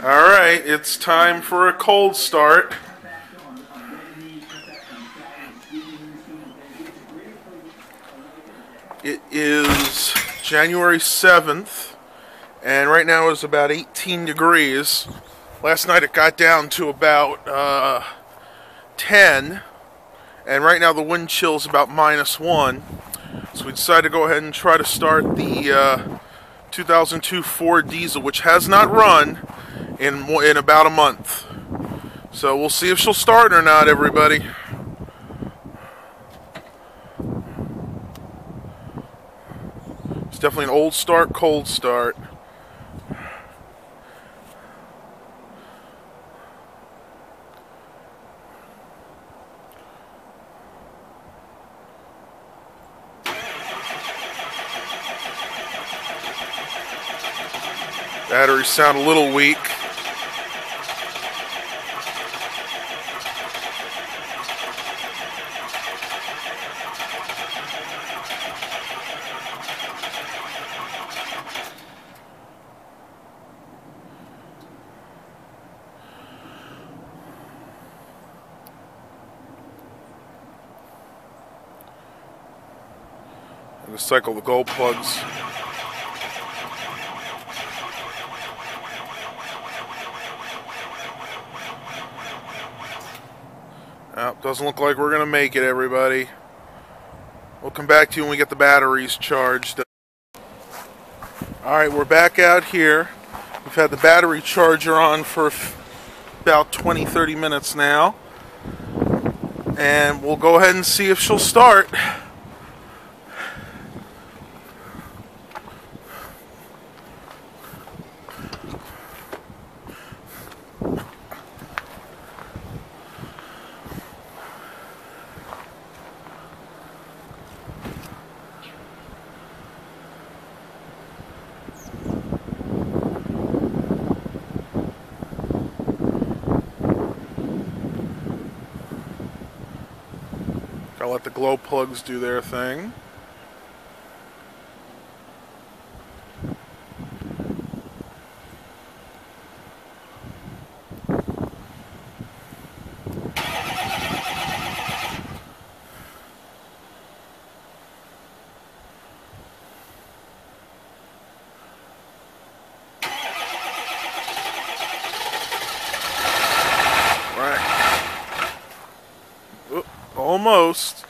Alright, it's time for a cold start. It is January 7th, and right now it's about 18 degrees. Last night it got down to about 10, and right now the wind chill is about -1. So we decided to go ahead and try to start the 2002 Ford diesel, which has not run in about a month. So we'll see if she'll start or not, everybody. It's definitely an old start, cold start. Batteries sound a little weak. I'm going to cycle the gold plugs. Doesn't look like we're going to make it, everybody. We'll come back to you when we get the batteries charged. Alright, we're back out here. We've had the battery charger on for about 20-30 minutes now. And we'll go ahead and see if she'll start. Gotta let the glow plugs do their thing. Almost.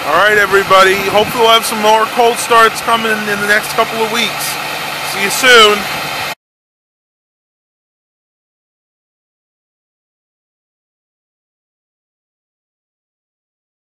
Alright, everybody. Hopefully we'll have some more cold starts coming in the next couple of weeks. See you soon.